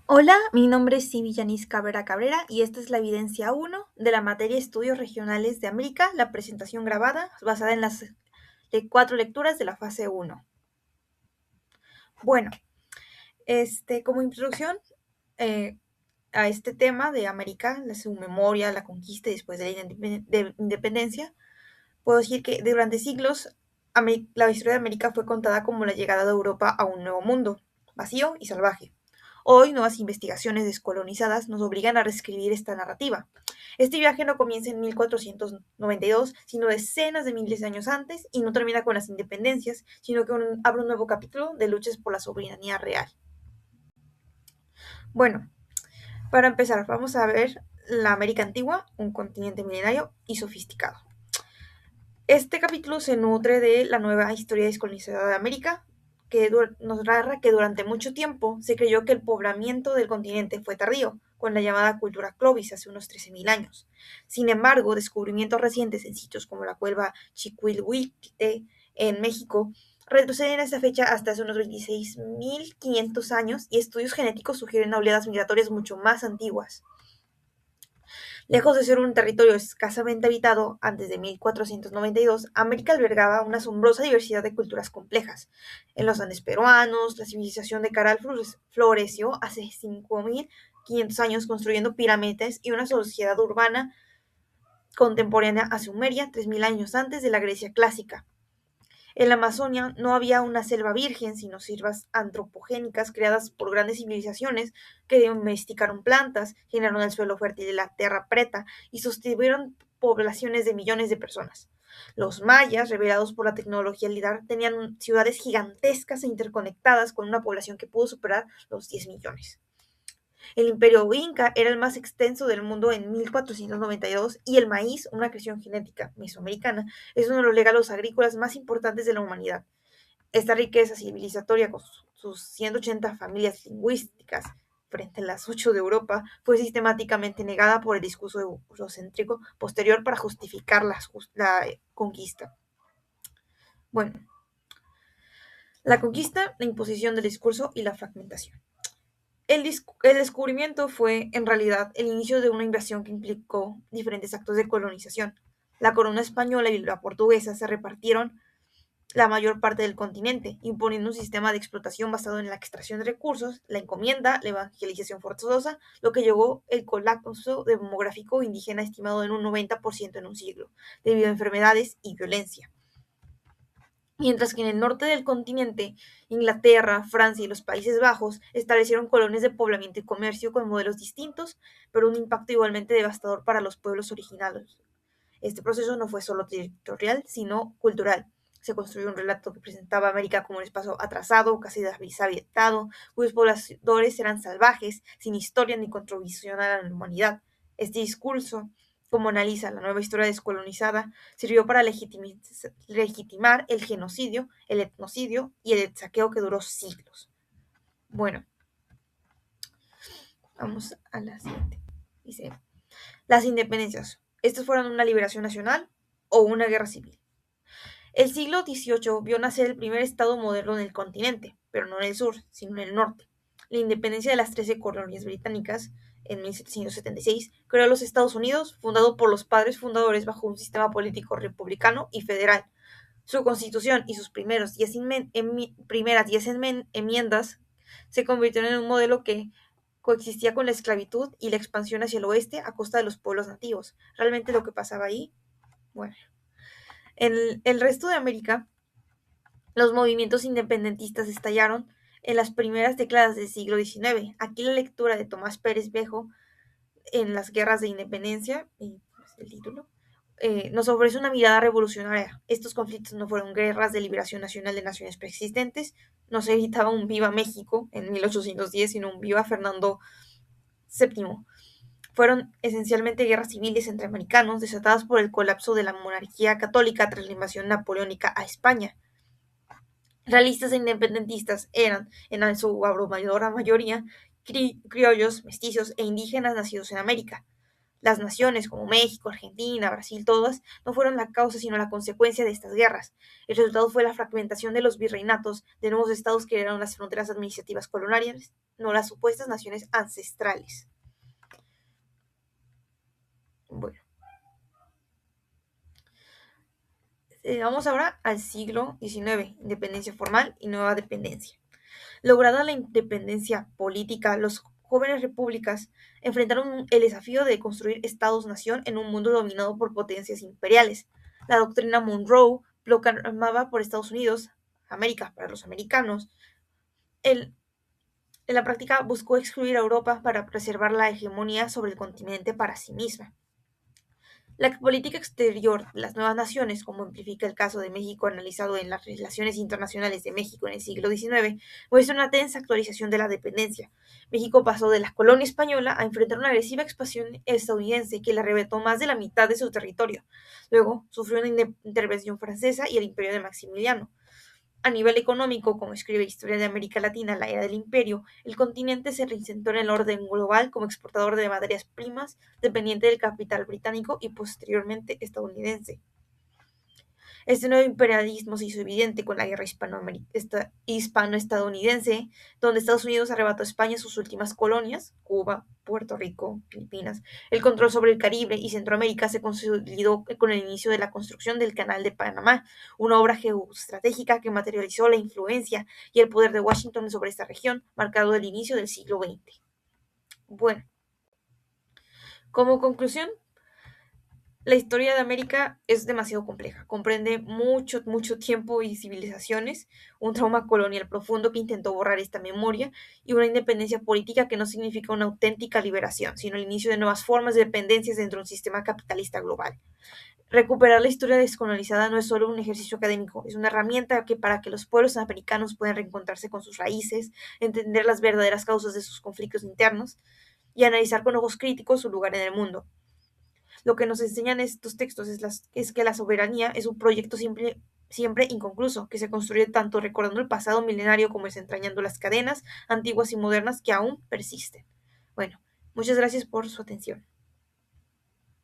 Hola, mi nombre es Sivi Yanis Cabrera Cabrera y esta es la evidencia 1 de la materia Estudios Regionales de América, la presentación grabada basada en las 4 lecturas de la fase 1. Bueno, como introducción eh, a este tema de América, su memoria, la conquista y después de la independencia, puedo decir que durante siglos la historia de América fue contada como la llegada de Europa a un nuevo mundo, vacío y salvaje. Hoy, nuevas investigaciones descolonizadas nos obligan a reescribir esta narrativa. Este viaje no comienza en 1492, sino decenas de miles de años antes, y no termina con las independencias, sino que abre un nuevo capítulo de luchas por la soberanía real. Bueno, para empezar, vamos a ver la América antigua, un continente milenario y sofisticado. Este capítulo se nutre de la nueva historia descolonizada de América, que nos narra que durante mucho tiempo se creyó que el poblamiento del continente fue tardío, con la llamada cultura Clovis hace unos 13.000 años. Sin embargo, descubrimientos recientes en sitios como la cueva Chiquilhuite en México retroceden a esta fecha hasta hace unos 26.500 años, y estudios genéticos sugieren oleadas migratorias mucho más antiguas. Lejos de ser un territorio escasamente habitado antes de 1492, América albergaba una asombrosa diversidad de culturas complejas. En los Andes peruanos, la civilización de Caral floreció hace 5.500 años construyendo pirámides y una sociedad urbana contemporánea a Sumeria 3.000 años antes de la Grecia clásica. En la Amazonia no había una selva virgen, sino selvas antropogénicas creadas por grandes civilizaciones que domesticaron plantas, generaron el suelo fértil de la tierra preta y sostuvieron poblaciones de millones de personas. Los mayas, revelados por la tecnología lidar, tenían ciudades gigantescas e interconectadas con una población que pudo superar los 10 millones. El imperio inca era el más extenso del mundo en 1492 y el maíz, una creación genética mesoamericana, es uno de los legados agrícolas más importantes de la humanidad. Esta riqueza civilizatoria con sus 180 familias lingüísticas frente a las 8 de Europa fue sistemáticamente negada por el discurso eurocéntrico posterior para justificar la conquista. Bueno, la conquista, la imposición del discurso y la fragmentación. El descubrimiento fue, en realidad, el inicio de una invasión que implicó diferentes actos de colonización. La corona española y la portuguesa se repartieron la mayor parte del continente, imponiendo un sistema de explotación basado en la extracción de recursos, la encomienda, la evangelización forzosa, lo que llevó el colapso demográfico indígena estimado en un 90% en un siglo, debido a enfermedades y violencia. Mientras que en el norte del continente, Inglaterra, Francia y los Países Bajos establecieron colonias de poblamiento y comercio con modelos distintos, pero un impacto igualmente devastador para los pueblos originarios. Este proceso no fue solo territorial, sino cultural. Se construyó un relato que presentaba a América como un espacio atrasado, casi deshabitado, cuyos pobladores eran salvajes, sin historia ni contribución a la humanidad. Este discurso, como analiza la nueva historia descolonizada, sirvió para legitimar el genocidio, el etnocidio y el saqueo que duró siglos. Bueno, vamos a la siguiente. Dice, las independencias. ¿Estas fueron una liberación nacional o una guerra civil? El siglo XVIII vio nacer el primer estado moderno en el continente, pero no en el sur, sino en el norte. La independencia de las 13 colonias británicas en 1776 creó los Estados Unidos, fundado por los padres fundadores bajo un sistema político republicano y federal. Su constitución y sus primeras 10 enmiendas se convirtieron en un modelo que coexistía con la esclavitud y la expansión hacia el oeste a costa de los pueblos nativos. Realmente lo que pasaba ahí, bueno, en el resto de América, los movimientos independentistas estallaron en las primeras décadas del siglo XIX. Aquí la lectura de Tomás Pérez Bejo en las guerras de independencia, y pues, el título, nos ofrece una mirada revolucionaria. Estos conflictos no fueron guerras de liberación nacional de naciones preexistentes, no se evitaba un Viva México en 1810, sino un Viva Fernando VII. Fueron esencialmente guerras civiles entre americanos desatadas por el colapso de la monarquía católica tras la invasión napoleónica a España. Realistas e independentistas eran, en su abrumadora mayoría, criollos, mestizos e indígenas nacidos en América. Las naciones como México, Argentina, Brasil, todas, no fueron la causa sino la consecuencia de estas guerras. El resultado fue la fragmentación de los virreinatos de nuevos estados que eran las fronteras administrativas coloniales, no las supuestas naciones ancestrales. Bueno, vamos ahora al siglo XIX, independencia formal y nueva dependencia. Lograda la independencia política, los jóvenes repúblicas enfrentaron el desafío de construir estados-nación en un mundo dominado por potencias imperiales. La doctrina Monroe proclamaba por Estados Unidos, América para los americanos, el, en la práctica buscó excluir a Europa para preservar la hegemonía sobre el continente para sí misma. La política exterior de las nuevas naciones, como implica el caso de México analizado en las relaciones internacionales de México en el siglo XIX, muestra una tensa actualización de la dependencia. México pasó de la colonia española a enfrentar una agresiva expansión estadounidense que le arrebató más de la mitad de su territorio. Luego sufrió una intervención francesa y el imperio de Maximiliano. A nivel económico, como escribe Historia de América Latina, la era del imperio, el continente se reinsertó en el orden global como exportador de materias primas, dependiente del capital británico y posteriormente estadounidense. Este nuevo imperialismo se hizo evidente con la guerra hispano-estadounidense, donde Estados Unidos arrebató a España sus últimas colonias, Cuba, Puerto Rico, Filipinas. El control sobre el Caribe y Centroamérica se consolidó con el inicio de la construcción del Canal de Panamá, una obra geoestratégica que materializó la influencia y el poder de Washington sobre esta región, marcado el inicio del siglo XX. Bueno, como conclusión, la historia de América es demasiado compleja, comprende mucho, mucho tiempo y civilizaciones, un trauma colonial profundo que intentó borrar esta memoria y una independencia política que no significa una auténtica liberación, sino el inicio de nuevas formas de dependencias dentro de un sistema capitalista global. Recuperar la historia descolonizada no es solo un ejercicio académico, es una herramienta para que los pueblos americanos puedan reencontrarse con sus raíces, entender las verdaderas causas de sus conflictos internos y analizar con ojos críticos su lugar en el mundo. Lo que nos enseñan estos textos es que la soberanía es un proyecto siempre inconcluso, que se construye tanto recordando el pasado milenario como desentrañando las cadenas antiguas y modernas que aún persisten. Bueno, muchas gracias por su atención.